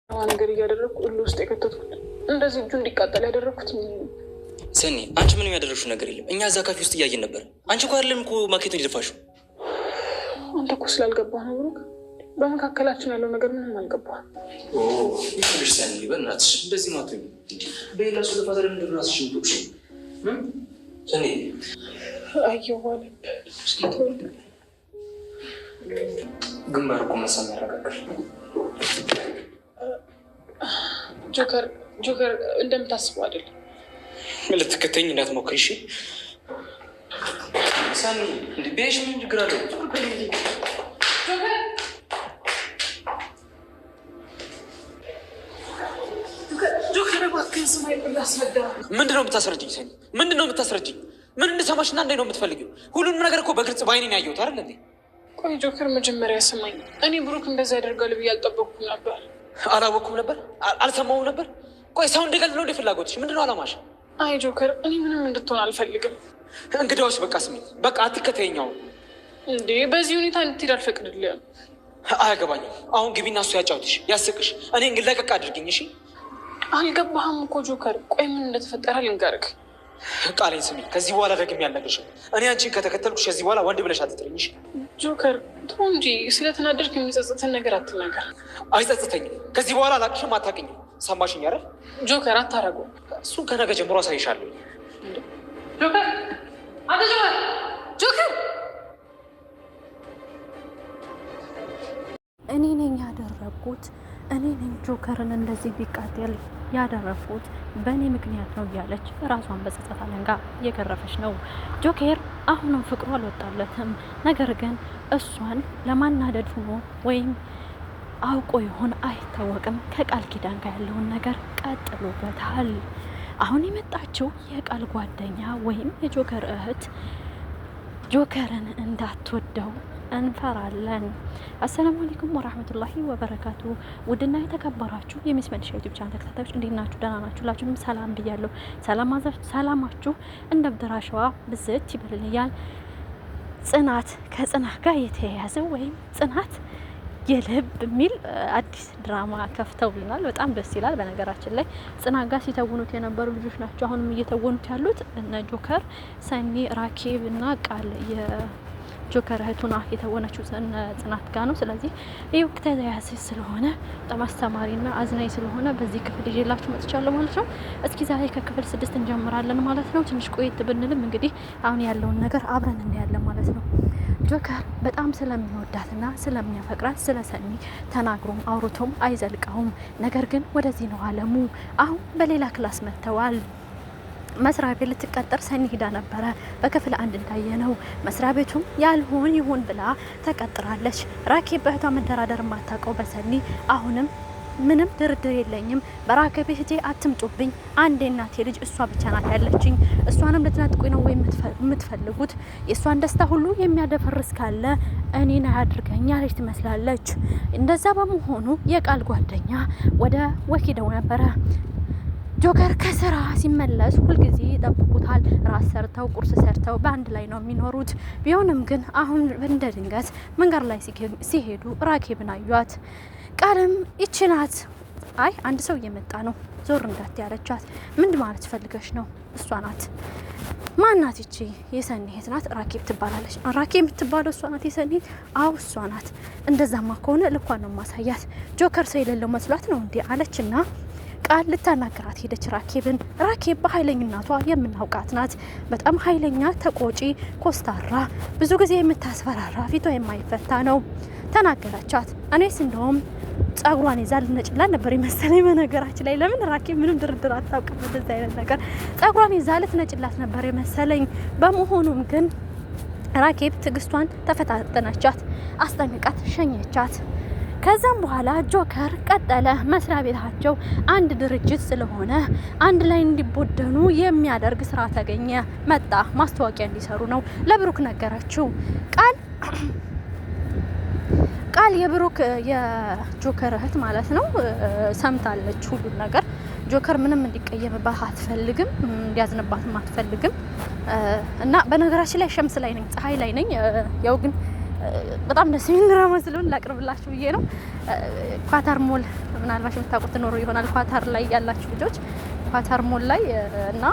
ነገር እያደረኩ ሁሉ ውስጥ የከተትኩት እንደዚህ እጁ እንዲቃጠል ያደረኩት ሰኒ፣ አንቺ ምንም ያደረግሽው ነገር የለም። እኛ እዛ ካፌ ውስጥ እያየን ነበር። አንቺ እኮ አይደለም እኮ ማኬቱን ይደፋሽው። አንተ እኮ ስላልገባህ ነው ብሩክ። በመካከላችን ያለው ነገር ምንም አልገባህ። ይኸውልሽ ሰኒ፣ በእናትሽ እንደዚህ ማቱ በሌላ ሰው ለፋዘር ምንድን ነው ራስሽን ትውሽ? ሰኒ አየሁ አለብ ግንባር እኮ መሳም ያረጋጋል። ጆከር እንደምታስበው አይደለም። ልትከተኝ እንዳትሞክሪ እሺ? ሰኒ እንደ ቤሽ ምን ችግር አለው? ጆከር እባክህን ስማኝ ብላስረዳ። ምንድን ነው የምታስረጅኝ ሰኒ? ምንድን ነው የምታስረጅኝ? ምን እንድሰማሽና እንዴት ነው የምትፈልጊው? ሁሉንም ነገር እኮ በግልጽ በአይኔን ያየሁት አይደል እንዴ? ቆይ ጆከር መጀመሪያ ስማኝ። እኔ ብሩክ እንደዛ ያደርጋል ብዬ አልጠበኩም ነበር። አላወኩም ነበር? አልሰማሁም ነበር? ቆይ ሰው እንዲገል ነው እንደ ፍላጎትሽ? ምንድነው አላማሽ? አይ ጆከር፣ እኔ ምንም እንድትሆን አልፈልግም። እንግዲያውስ በቃ ስሚ፣ በቃ አትከተይኛው እንዴ። በዚህ ሁኔታ እንድትሄድ አልፈቅድልህም። አያገባኝም። አሁን ግቢና እሱ ያጫውትሽ፣ ያስቅሽ። እኔ ግን ለቀቅ አድርግኝ እሺ? አልገባህም እኮ ጆከር። ቆይ ምን እንደተፈጠረ ልንገርህ። ቃሌን ስሚ፣ ከዚህ በኋላ ደግሜ አልነግርሽም። እኔ አንቺን ከተከተልኩሽ ከዚህ በኋላ ወንድ ብለሽ አትጥሪኝ እሺ? ጆከር ተው እንጂ፣ ስለተናደድክ የሚጸጽትን ነገር አትናገር። አይጸጽተኝም። ከዚህ በኋላ አላቅሽም፣ አታውቅኝም። ሰማሽኝ አይደል? ጆከር አታረገውም። እሱን ከነገ ጀምሮ አሳይሻለሁ። ጆከር አንተ ጆከር እኔ ነኝ ያደረኩት። እኔ ነኝ ጆከርን እንደዚህ ቢቃጠል ያደረኩት በእኔ ምክንያት ነው እያለች ራሷን በጸጸት አለንጋ እየገረፈች ነው። ጆከር አሁንም ፍቅሩ አልወጣለትም። ነገር ግን እሷን ለማናደድ ሆኖ ወይም አውቆ ይሆን አይታወቅም፣ ከቃል ኪዳን ጋር ያለውን ነገር ቀጥሎበታል። አሁን የመጣችው የቃል ጓደኛ ወይም የጆከር እህት ጆከርን እንዳትወደው እንፈራለን። አሰላሙ አለይኩም ወራህመቱላሂ ወበረካቱ። ውድና የተከበራችሁ የሚስ መልሻ ዩቲዩብ ቻናል ተከታታዮች እንዴት ናችሁ? ደህና ናችሁ? ሁላችሁንም ሰላም ብያለሁ። ሰላማችሁ እንደ ምድር አሸዋ ብዝት ይበልልኛል። ጽናት ከጽናት ጋር የተያያዘ ወይም ጽናት የልብ የሚል አዲስ ድራማ ከፍተውልናል። በጣም ደስ ይላል። በነገራችን ላይ ጽናት ጋር ሲተውኑት የነበሩ ልጆች ናቸው አሁንም እየተወኑት ያሉት እነ ጆከር፣ ሰኒ፣ ራኬብ እና ቃል የጆከር እህቱና የተወነችው ጽናት ጋር ነው። ስለዚህ ይህ ወቅት ተያያዘ ስለሆነ በጣም አስተማሪና አዝናኝ ስለሆነ በዚህ ክፍል ይዤላችሁ መጥቻለሁ ማለት ነው። እስኪ ዛሬ ከክፍል 6 እንጀምራለን ማለት ነው። ትንሽ ቆየት ብንልም እንግዲህ አሁን ያለውን ነገር አብረን እናያለን ማለት ነው። ጆከር በጣም ስለሚወዳትና ስለሚያፈቅራት ስለ ሰኒ ተናግሮም አውርቶም አይዘልቀውም። ነገር ግን ወደዚህ ነው አለሙ። አሁን በሌላ ክላስ መጥተዋል። መስሪያ ቤት ልትቀጠር ሰኒ ሄዳ ነበረ። በክፍል 1 እንዳየነው መስሪያ ቤቱም ያልሆን ይሁን ብላ ተቀጥራለች። ራኬብ በእህቷ መደራደር የማታውቀው በሰኒ አሁንም ምንም ድርድር የለኝም፣ በራኬብ እህቴ አትምጡብኝ፣ አንዴ እናቴ ልጅ እሷ ብቻ ናት ያለችኝ፣ እሷንም ልትነጥቁኝ ነው ወይ የምትፈልጉት? የእሷን ደስታ ሁሉ የሚያደፈርስ ካለ እኔን አያድርገኝ ያለች ትመስላለች። እንደዛ በመሆኑ የቃል ጓደኛ ወደ ወኪደው ነበረ። ጆከር ከስራ ሲመለስ ሁልጊዜ ይጠብቁታል። ራስ ሰርተው ቁርስ ሰርተው በአንድ ላይ ነው የሚኖሩት። ቢሆንም ግን አሁን እንደ ድንገት መንገድ ላይ ሲሄዱ ራኬብን አዩት። ቃልም ይችናት አይ አንድ ሰው እየመጣ ነው ዞር እንዳት ያለቻት። ምን ማለት ፈልገሽ ነው? እሷ ናት። ማናት ይቺ? የሰኒ እህት ናት፣ ራኬብ ትባላለች። ራኬብ የምትባለው እሷ ናት የሰኒ? አው እሷ ናት። እንደዛማ ከሆነ ልኳን ነው ማሳያት። ጆከር ሰው የሌለው መስሏት ነው እንዴ አለችና ቃል ልታናገራት ሄደች ራኬብን። ራኬብ በኃይለኝነቷ የምናውቃት ናት። በጣም ኃይለኛ፣ ተቆጪ፣ ኮስታራ፣ ብዙ ጊዜ የምታስፈራራ፣ ፊቷ የማይፈታ ነው። ተናገረቻት። እኔስ እንደውም ጸጉሯን ይዛ ልትነጭላት ነበር የመሰለኝ። በነገራችን ላይ ለምን ራኬብ ምንም ድርድር አታውቅም እንደዚህ አይነት ነገር። ጸጉሯን ይዛ ልትነጭላት ነበር የመሰለኝ። በመሆኑም ግን ራኬብ ትዕግስቷን ተፈታተነቻት፣ አስጠንቅቃት ሸኘቻት። ከዛም በኋላ ጆከር ቀጠለ። መስሪያ ቤታቸው አንድ ድርጅት ስለሆነ አንድ ላይ እንዲቦደኑ የሚያደርግ ስራ ተገኘ። መጣ። ማስታወቂያ እንዲሰሩ ነው። ለብሩክ ነገረችው። ቃል የብሩክ የጆከር እህት ማለት ነው ሰምታለች ሁሉን ነገር። ጆከር ምንም እንዲቀየምባት አትፈልግም፣ እንዲያዝንባትም አትፈልግም። እና በነገራችን ላይ ሸምስ ላይ ነኝ፣ ፀሐይ ላይ ነኝ። ያው ግን በጣም ደስ የሚል ድራማ ስለሆነ ላቅርብላችሁ ብዬ ነው። ኳታር ሞል ምናልባት የምታውቁት ኖሮ ይሆናል ኳታር ላይ ያላችሁ ልጆች ኳታር ሞል ላይ እና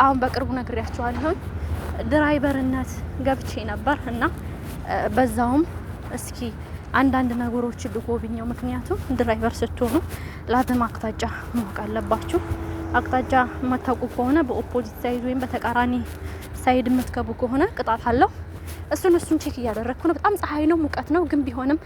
አሁን በቅርቡ ነግሬያችኋለሁ ድራይቨርነት ገብቼ ነበር እና በዛውም እስኪ አንዳንድ ነገሮችን ልጎብኘው። ምክንያቱም ድራይቨር ስትሆኑ ለአተም አቅጣጫ ማወቅ አለባችሁ። አቅጣጫ የማታውቁ ከሆነ በኦፖዚት ሳይድ ወይም በተቃራኒ ሳይድ የምትገቡ ከሆነ ቅጣት አለው። እሱን ቼክ እያደረግኩ ነው። በጣም ፀሐይ ነው፣ ሙቀት ነው። ግን ቢሆንም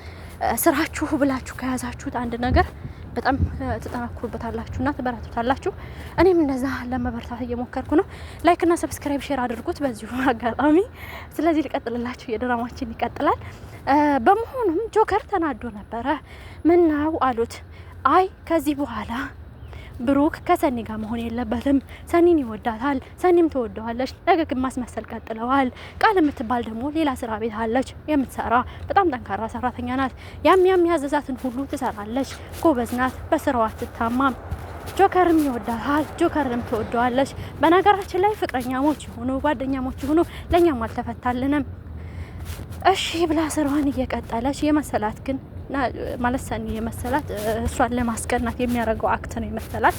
ስራችሁ ብላችሁ ከያዛችሁት አንድ ነገር በጣም ተጠናክሩበታላችሁና ትበረታታላችሁ። እኔም እንደዛ ለመበርታት እየሞከርኩ ነው። ላይክ እና ሰብስክራይብ ሼር አድርጉት በዚሁ አጋጣሚ። ስለዚህ ልቀጥልላችሁ፣ የድራማችን ይቀጥላል። በመሆኑም ጆከር ተናዶ ነበረ። ምን ነው አሉት። አይ ከዚህ በኋላ ብሩክ ከሰኒ ጋር መሆን የለበትም። ሰኒን ይወዳታል፣ ሰኒም ትወደዋለች። ነገር ግን ማስመሰል ቀጥለዋል። ቃል የምትባል ደግሞ ሌላ ስራ ቤት አለች የምትሰራ በጣም ጠንካራ ሰራተኛ ናት። ያም ያዘዛትን ሁሉ ትሰራለች። ጎበዝ ናት፣ በስራዋ አትታማም። ጆከርም ይወዳታል፣ ጆከርም ትወደዋለች። በነገራችን ላይ ፍቅረኛሞች ይሁኑ ጓደኛሞች ይሁኑ ለኛም አልተፈታልንም። እሺ ብላ ስራዋን እየቀጠለች የመሰላት ግን ማለት ሰኒ የመሰላት እሷን ለማስቀናት የሚያደርገው አክት ነው የመሰላት።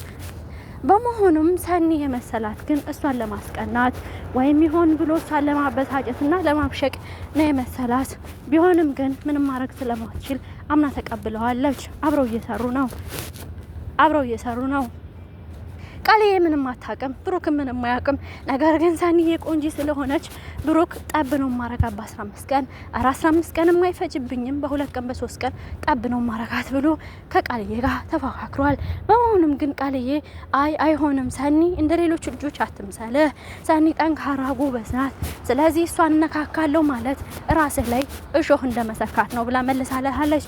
በመሆኑም ሰኒ የመሰላት ግን እሷን ለማስቀናት ወይም ይሆን ብሎ እሷን ለማበሳጨትና ለማብሸቅ ነው የመሰላት። ቢሆንም ግን ምንም ማድረግ ስለማትችል አምና ተቀብለዋለች። አብረው እየሰሩ ነው። ቃልዬ ምንም አታውቅም፣ ብሩክ ምንም አያውቅም። ነገር ግን ሰኒዬ ቆንጂ ስለሆነች ብሩክ ጠብ ነው ማረጋት በ15 ቀን 15 ቀን የማይፈጅብኝም በ2 ቀን በ3 ቀን ጠብ ነው ማረጋት ብሎ ከቃልዬ ጋር ተፋክሯል። በመሆኑም ግን ቃልዬ አይሆንም፣ ሰኒ እንደ ሌሎች ልጆች አትምሰል፣ ሰኒ ጠንካራ ጎበዝ ናት። ስለዚህ እሷን ነካካለው ማለት ራስህ ላይ እሾህ እንደመሰካት ነው ብላ መልሳለች።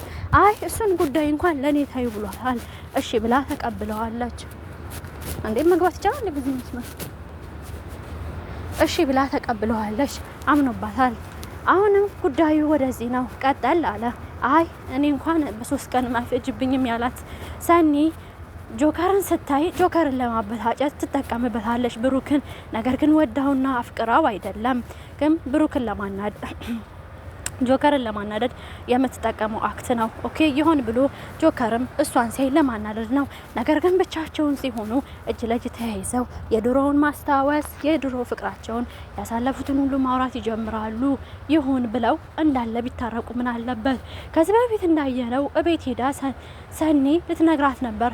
እሱን ጉዳይ እንኳን ለኔ ታዩ ብሏታል። እሺ ብላ ተቀብለዋለች። አንዴ መግባት ይቻላል ለዚህ መስመር እሺ ብላ ተቀብለዋለች። አምኖባታል። አሁንም ጉዳዩ ወደዚህ ነው። ቀጠል አለ። እኔ እንኳን በ3 ቀን ማይፈጅብኝም ያላት ሰኒ ጆከርን ስታይ ጆከርን ለማበሳጨት ትጠቀምበታለች ብሩክን። ነገር ግን ወዳውና አፍቅራው አይደለም፣ ግን ብሩክን ጆከርን ለማናደድ የምትጠቀመው አክት ነው። ኦኬ ይሆን ብሎ ጆከርም እሷን ሲያይ ለማናደድ ነው። ነገር ግን ብቻቸውን ሲሆኑ እጅ ለእጅ ተያይዘው የድሮውን ማስታወስ የድሮ ፍቅራቸውን ያሳለፉትን ሁሉ ማውራት ይጀምራሉ። ይሁን ብለው እንዳለ ቢታረቁ ምን አለበት? ከዚህ በፊት እንዳየነው እቤት ሄዳ ሰኒ ልትነግራት ነበር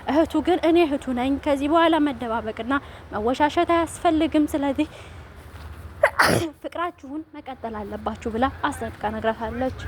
እህቱ ግን እኔ እህቱ ነኝ፣ ከዚህ በኋላ መደባበቅና መወሻሸት አያስፈልግም፣ ስለዚህ ፍቅራችሁን መቀጠል አለባችሁ ብላ አስጠንቅቃ ነግራታለች።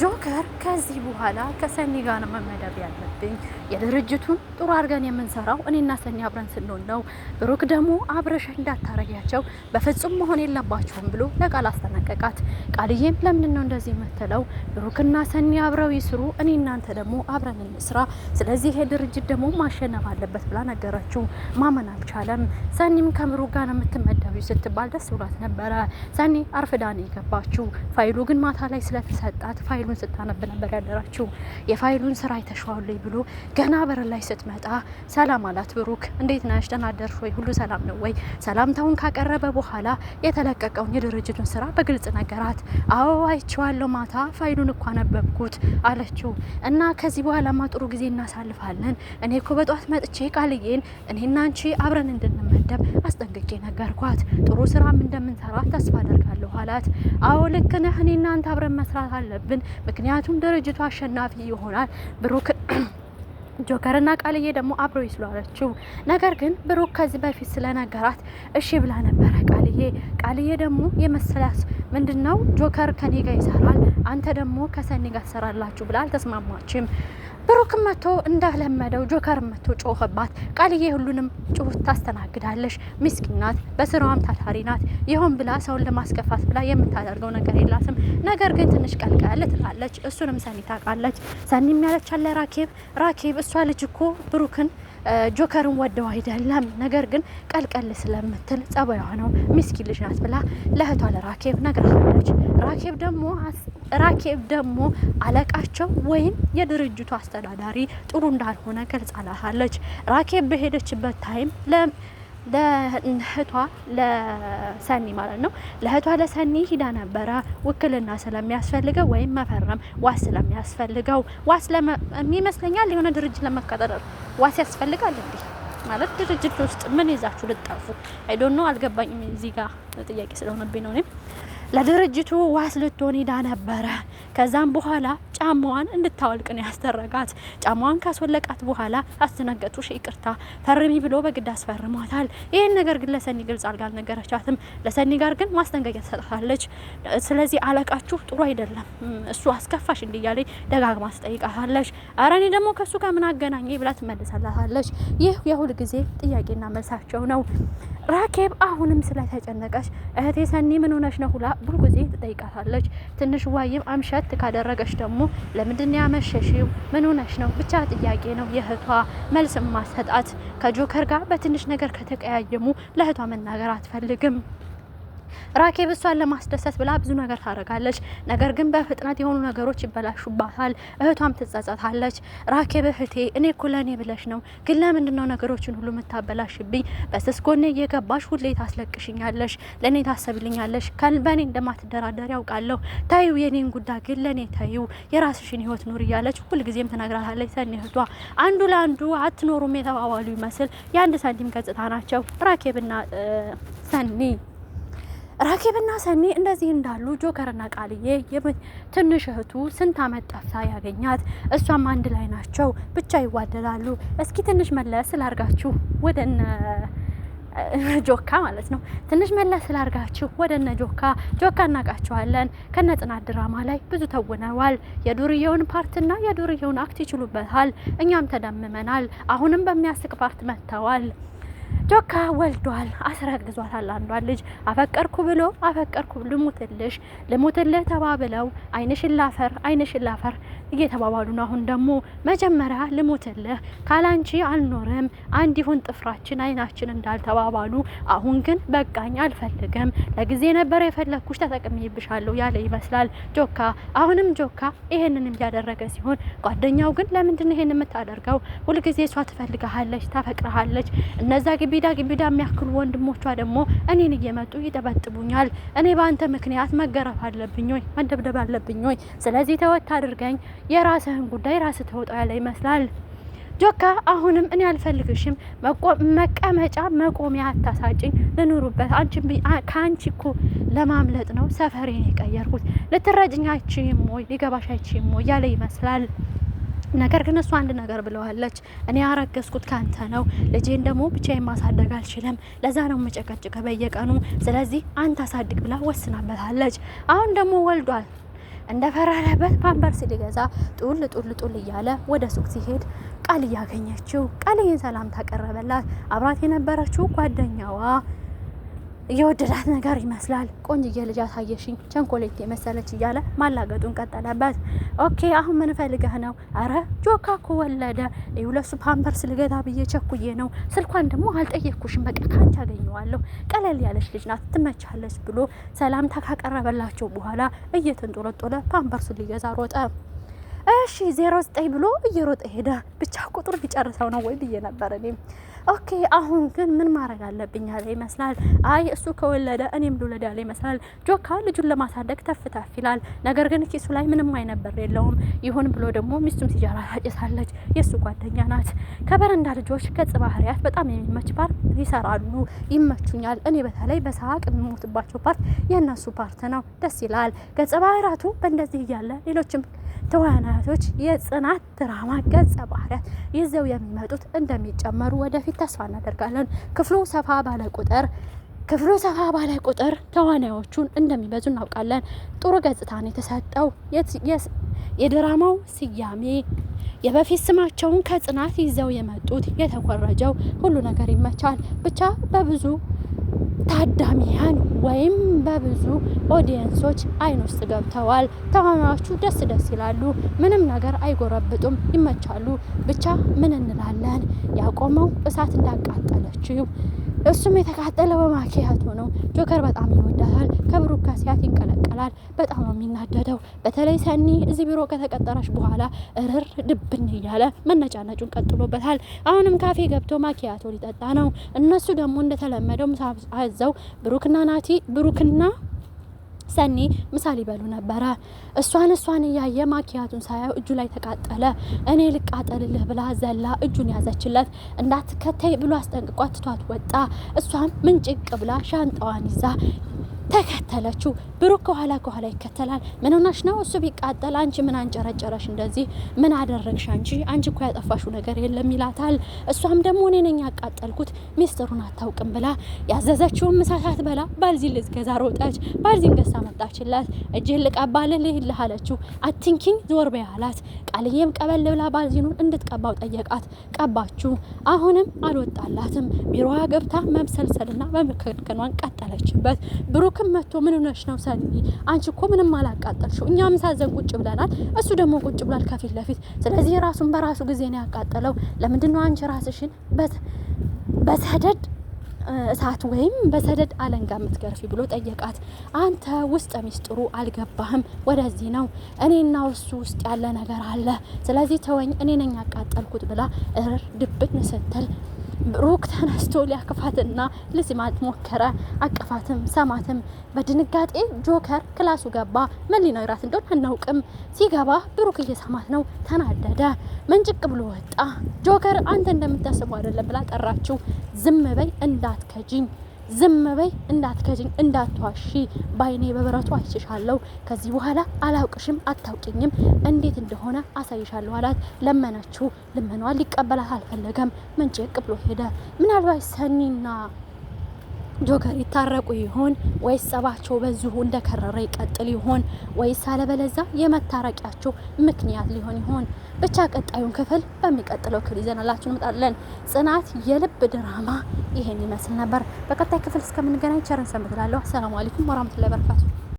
ጆከር ከዚህ በኋላ ከሰኒ ጋር መመደብ ያለብኝ የድርጅቱን ጥሩ አድርገን የምንሰራው እኔና ሰኒ አብረን ስንሆን ነው። ብሩክ ደግሞ አብረሽ እንዳታረጊያቸው በፍጹም መሆን የለባቸውም ብሎ ለቃል አስጠነቀቃት። ቃልዬም ለምንድን ነው እንደዚህ የምትለው? ብሩክና ሰኒ አብረው ይስሩ፣ እኔ እናንተ ደግሞ አብረን እንስራ። ስለዚህ ይሄ ድርጅት ደግሞ ማሸነፍ አለበት ብላ ነገረችው። ማመን አልቻለም። ሰኒም ከምሩክ ጋር ነው የምትመደቢው ስትባል ደስ ብሏት ነበረ። ሰኒ አርፍዳ ነው የገባችው። ፋይሉ ግን ማታ ላይ ስለተሰጣት ፋይሉን ስታነብ ነበር ያደራችው። የፋይሉን ስራ አይተሽዋለኝ ብሎ ገና በር ላይ ስትመጣ ሰላም አላት። ብሩክ እንዴት ነሽ? ደህና አደርሽ ወይ? ሁሉ ሰላም ነው ወይ? ሰላምታውን ካቀረበ በኋላ የተለቀቀውን የድርጅቱን ስራ በግልጽ ነገራት። አዎ አይቼዋለሁ፣ ማታ ፋይሉን እኮ አነበብኩት አለችው። እና ከዚህ በኋላማ ጥሩ ጊዜ እናሳልፋለን። እኔ እኮ በጧት መጥቼ ቃልዬን እኔና አንቺ አብረን እንድንመደብ አስጠንቅቄ ነገርኳት። ጥሩ ስራም እንደምንሰራ ተስፋ አደርጋለሁ አላት። አዎ ልክ ነህ፣ እኔና አንተ አብረን መስራት አለብን፣ ምክንያቱም ድርጅቱ አሸናፊ ይሆናል። ብሩክ ጆከርና ቃልዬ ደግሞ አብረው ይስሏለችው። ነገር ግን ብሩክ ከዚህ በፊት ስለነገራት እሺ ብላ ነበረ። ቃልዬ ደግሞ የመሰላት ምንድነው ጆከር ከኔ ጋር ይሰራል፣ አንተ ደግሞ ከሰኒ ጋር ትሰራላችሁ ብላ አልተስማማችም። ብሩክ መጥቶ እንደለመደው ጆከር መጥቶ ጮኸባት። ቃልዬ ሁሉንም ጩኸት ታስተናግዳለች። ምስኪን ናት፣ በስራዋም ታታሪ ናት። ይሁን ብላ ሰውን ለማስከፋት ብላ የምታደርገው ነገር የላትም። ነገር ግን ትንሽ ቀልቀል ትላለች። እሱንም ሰኒ ታውቃለች። ሰኒም ያለች አለ ራኬብ እሷ ልጅ እኮ ብሩክን ጆከርን ወደው አይደለም፣ ነገር ግን ቀልቀል ስለምትል ጸባይዋ ነው፣ ምስኪን ልጅ ናት ብላ ለእህቷ ለራኬብ ነግራለች። ራኬብ ደግሞ አለቃቸው ወይም የድርጅቱ አስተዳዳሪ ጥሩ እንዳልሆነ ገልጻላታለች። ራኬብ በሄደችበት ታይም ለእህቷ ለሰኒ ማለት ነው ለእህቷ ለሰኒ ሂዳ ነበረ ውክልና ስለሚያስፈልገው ወይም መፈረም ዋስ ስለሚያስፈልገው ዋስ ይመስለኛል የሆነ ድርጅት ለመቀጠር ዋስ ያስፈልጋል እንዴ ማለት ድርጅት ውስጥ ምን ይዛችሁ ልጣፉ አይዶኖ አልገባኝም እዚህ ጋር ጥያቄ ስለሆነብኝ ነው እኔ ለድርጅቱ ዋስ ልትሆን ሄዳ ነበረ ከዛም በኋላ ጫማዋን እንድታወልቅ ነው ያስተረጋት ጫማዋን ካስወለቃት በኋላ አስተናገጡሽ ይቅርታ ፈርሚ ብሎ በግድ አስፈርሟታል ይሄን ነገር ግን ለሰኒ ግልጽ አልነገረቻትም ለሰኒ ጋር ግን ማስጠንቀቂያ ተሰጥታለች ስለዚህ አለቃችሁ ጥሩ አይደለም እሱ አስከፋሽ እንዲያለኝ ደጋግማ አስጠይቃታለች አራኔ ደግሞ ከሱ ጋር ምን አገናኘ ብላ ትመልሳላታለች ይህ የሁሉ ጊዜ ጥያቄና መልሳቸው ነው ራኬብ አሁንም ስለተጨነቀች እህቴ ሰኒ ምን ሆነሽ ነው ሁላ ብዙ ጊዜ ትጠይቃታለች ትንሽ ዋይም አምሸት ካደረገች ደግሞ ለምንድን ያመሸሽው ምን ሆነሽ ነው ብቻ ጥያቄ ነው የእህቷ መልስ ማሰጣት ከጆከር ጋር በትንሽ ነገር ከተቀያየሙ ለእህቷ መናገር አትፈልግም ራኬብ እሷን ለማስደሰት ብላ ብዙ ነገር ታረጋለች ነገር ግን በፍጥነት የሆኑ ነገሮች ይበላሹባታል እህቷም ትጸጸታለች ራኬብ እህቴ እኔ እኮ ለኔ ብለሽ ነው ግን ለምንድነው ነገሮችን ሁሉ መታበላሽብኝ በስስኮኔ እየገባሽ ሁሌ ታስለቅሽኛለሽ ለኔ ታሰብልኛለሽ ከልበኔ እንደማትደራደር ያውቃለሁ ታዩ የኔን ጉዳይ ግን ለኔ ታዩ የራስሽን ህይወት ኑር እያለች ሁሉ ጊዜም ተናግራታለች ሰኒ እህቷ አንዱ ለአንዱ አትኖሩም የተባባሉ ይመስል የአንድ ሳንቲም ገጽታ ናቸው ራኬብና ሰኒ እንደዚህ እንዳሉ ጆከርና ቃልዬ ትንሽ እህቱ ስንት አመት ጠፍታ ያገኛት እሷም አንድ ላይ ናቸው ብቻ ይዋደዳሉ እስኪ ትንሽ መለስ ላርጋችሁ ወደነ ጆካ ማለት ነው ትንሽ መለስ ላርጋችሁ ወደነ ጆካ እናቃቸዋለን ከነ ጽናት ድራማ ላይ ብዙ ተውነዋል የዱርየውን ፓርትና የዱርየውን አክት ይችሉበታል እኛም ተደምመናል አሁንም በሚያስቅ ፓርት መተዋል ጆካ ወልዷል አስረግዟታል አንዷን ልጅ አፈቀርኩ ልሙትልህ ተባብለው አይንሽን ላፈር እየተባባሉ ነው አሁን ደግሞ መጀመሪያ ልሙትልህ ካላንቺ አልኖርም አንዲሁን ጥፍራችን አይናችን እንዳልተባባሉ አሁን ግን በቃኝ አልፈልግም ለጊዜ ነበር የፈለኩሽ ተጠቅሜብሻለሁ ያለ ይመስላል ጆካ አሁንም ጆካ ይሄንንም ያደረገ ሲሆን ጓደኛው ግን ለምንድን ነው ይሄን የምታደርገው ሁሉ ጊዜ እሷ ትፈልጋለች ታፈቅራለች እነዛ ግቢዳ የሚያክሉ ወንድሞቿ ደግሞ እኔን እየመጡ ይጠበጥቡኛል እኔ ባንተ ምክንያት መገረፍ አለብኝ ወይ መደብደብ አለብኝ ወይ ስለዚህ ተወት አድርገኝ የራስህን ጉዳይ ራስህ ተወጣ ያለ ይመስላል ጆካ አሁንም እኔ አልፈልግሽም መቀመጫ መቆሚያ አታሳጭኝ ልኑርበት ካንቺ እኮ ለማምለጥ ነው ሰፈሬን የቀየርኩት ልትረጅኛችም ወይ ሊገባሻችም ወይ ያለ ይመስላል ነገር ግን እሱ አንድ ነገር ብለዋለች እኔ ያረገዝኩት ካንተ ነው ልጄን ደግሞ ብቻዬን ማሳደግ አልችልም ለዛ ነው መጨቀጭቀ በየቀኑ ስለዚህ አንተ አሳድግ ብላ ወስናበታለች አሁን ደግሞ ወልዷል እንደፈራለበት ፓምፐርስ ሊገዛ ጡል እያለ ወደ ሱቅ ሲሄድ ቃል ያገኘችው ቃልዬን ሰላም ታቀረበላት አብራት የነበረችው ጓደኛዋ የወደዳት ነገር ይመስላል ቆንጅዬ ልጅ አሳየሽኝ ቸንኮሌት የመሰለች እያለ ማላገጡን ቀጠለበት ኦኬ አሁን ምን ፈልገህ ነው አረ ጆካ እኮ ወለደ ይውለሱ ፓምፐርስ ልገዛ ብዬ ቸኩዬ ነው ስልኳን ደግሞ አልጠየቅኩሽም በቃ ካንቺ አገኘዋለሁ ቀለል ያለች ልጅ ናት ትመቻለች ብሎ ሰላምታ ካቀረበላቸው በኋላ እየተንጦለጦለ ፓምፐርሱ ሊገዛ ሮጠ እሺ 09 ብሎ እየሮጠ ሄደ ብቻ ቁጥር ቢጨርሰው ነው ወይ ብዬ ነበር እኔ ኦኬ አሁን ግን ምን ማድረግ አለብኝ ያለ ይመስላል አይ እሱ ከወለደ እኔም ልውለድ ያለ ይመስላል ጆካ ልጁን ለማሳደግ ተፍታፍ ይላል ነገር ግን ኪሱ ላይ ምንም አይነበር የለውም ይሁን ብሎ ደግሞ ሚስቱም ሲጃራ ታጨሳለች የሱ ጓደኛ ናት ከበረንዳ ልጆች ገጽ ባህሪያት በጣም የሚመች ፓርት ይሰራሉ ይመቹኛል እኔ በተለይ በሳቅ የምሞትባቸው ፓርት የነሱ ፓርት ነው ደስ ይላል ገጽ ባህሪያቱ በእንደዚህ እያለ ሌሎችም ተዋናዮች የጽናት ድራማ ገጽ ባህሪያት ይዘው የሚመጡት እንደሚጨመሩ ወደፊት ተስፋ እናደርጋለን ክፍሉ ሰፋ ባለ ቁጥር ተዋናዮቹን እንደሚበዙ እናውቃለን ጥሩ ገጽታን የተሰጠው የድራማው ስያሜ የበፊት ስማቸውን ከጽናት ይዘው የመጡት የተኮረጀው ሁሉ ነገር ይመቻል ብቻ በብዙ ታዳሚያን ወይም በብዙ ኦዲየንሶች አይን ውስጥ ገብተዋል ተዋናዮቹ ደስ ይላሉ ምንም ነገር አይጎረብጡም ይመቻሉ ብቻ ምን እንላለን ያቆመው እሳት እንዳቃጠለችው እሱም የተቃጠለ በማኪያቶ ነው። ጆከር በጣም ይወዳታል። ከብሩክ ጋር ሲያት ይንቀለቀላል። በጣም ነው የሚናደደው። በተለይ ሰኒ እዚህ ቢሮ ከተቀጠረች በኋላ እርር ድብን እያለ መነጫነጩን ቀጥሎበታል። አሁንም ካፌ ገብቶ ማኪያቶ ሊጠጣ ነው። እነሱ ደግሞ እንደተለመደው ምሳ አዘው ብሩክና ሰኒ ምሳ ሊበሉ ነበረ። እሷን እያየ ማኪያቱን ሳያው እጁ ላይ ተቃጠለ። እኔ ልቃጠልልህ ብላ ዘላ እጁን ያዘችለት። እንዳትከተይ ብሎ አስጠንቅቋት ትቷት ወጣ። እሷም ምንጭቅ ብላ ሻንጣዋን ይዛ ተከተለችው። ብሩክ ከኋላ ይከተላል። ምን ሆነሽ ነው? እሱ ቢቃጠል አንቺ ምን አንጨረጨረሽ? እንደዚህ ምን አደረግሽ? አንቺ እኮ ያጠፋሽው ነገር የለም ይላታል። እሷም ደግሞ እኔ ነኝ ያቃጠልኩት ሚስጥሩን አታውቅም ብላ ያዘዘችውን ምሳ ሳትበላ ባልዚን ልትገዛ ሮጠች። ባልዚን ገዝታ መጣችለት። እጅህን ልቀባልልህ አለችው። አትንኪኝ ዞር በይ አላት። ቃልዬም ቀበል ብላ ባልዚኑን እንድትቀባው ጠየቃት። ቀባችው። አሁንም አልወጣላትም። ቢሮዋ ገብታ መብሰልሰልና መመከንከኗን ቀጠለችበት። ብሩክም መጥቶ ምን ሆነሽ ነው ሰኒ? አንቺ እኮ ምንም አላቃጠልሽው። እኛም ሳዘን ቁጭ ብለናል። እሱ ደግሞ ቁጭ ብሏል ከፊት ለፊት። ስለዚህ ራሱን በራሱ ጊዜ ነው ያቃጠለው። ለምንድን ነው አንቺ ራስሽን በሰደድ እሳት ወይም በሰደድ አለንጋ የምትገርፊ ብሎ ጠየቃት። አንተ ውስጥ ሚስጥሩ አልገባህም። ወደዚህ ነው እኔና እሱ ውስጥ ያለ ነገር አለ። ስለዚህ ተወኝ፣ እኔ ነኝ ያቃጠልኩት ብላ እርር ድብን ስትል ብሩክ ተነስቶ ሊያቅፋትና ልስማት ሞከረ። አቅፋትም ሰማትም። በድንጋጤ ጆከር ክላሱ ገባ። ምን ሊነግራት እንደሆነ አናውቅም። ሲገባ ብሩክ እየሰማት ነው። ተናደደ። መንጭቅ ብሎ ወጣ። ጆከር አንተ እንደምታስበው አይደለም ብላ ጠራችው። ዝም በይ እንዳትከጂኝ፣ እንዳትዋሺ፣ ባይኔ በብረቱ አይችሻለሁ። ከዚህ በኋላ አላውቅሽም፣ አታውቂኝም፣ እንዴት እንደሆነ አሳይሻለሁ አላት። ለመነችው። ልመኗን ሊቀበላት አልፈለገም። መንጭቅ ብሎ ሄደ። ምናልባት ሰኒና ጆከር ይታረቁ ይሆን ወይስ ጸባቸው በዚሁ እንደከረረ ይቀጥል ይሆን ወይስ አለበለዛ የመታረቂያቸው ምክንያት ሊሆን ይሆን? ብቻ ቀጣዩን ክፍል በሚቀጥለው ክፍል ይዘናላችሁ እንመጣለን። ጽናት የልብ ድራማ ይሄን ይመስል ነበር። በቀጣይ ክፍል እስከምንገናኝ ቸርን ሰንብት እላለሁ። ሰላም አለይኩም ወራህመቱላሂ ወበረካቱ።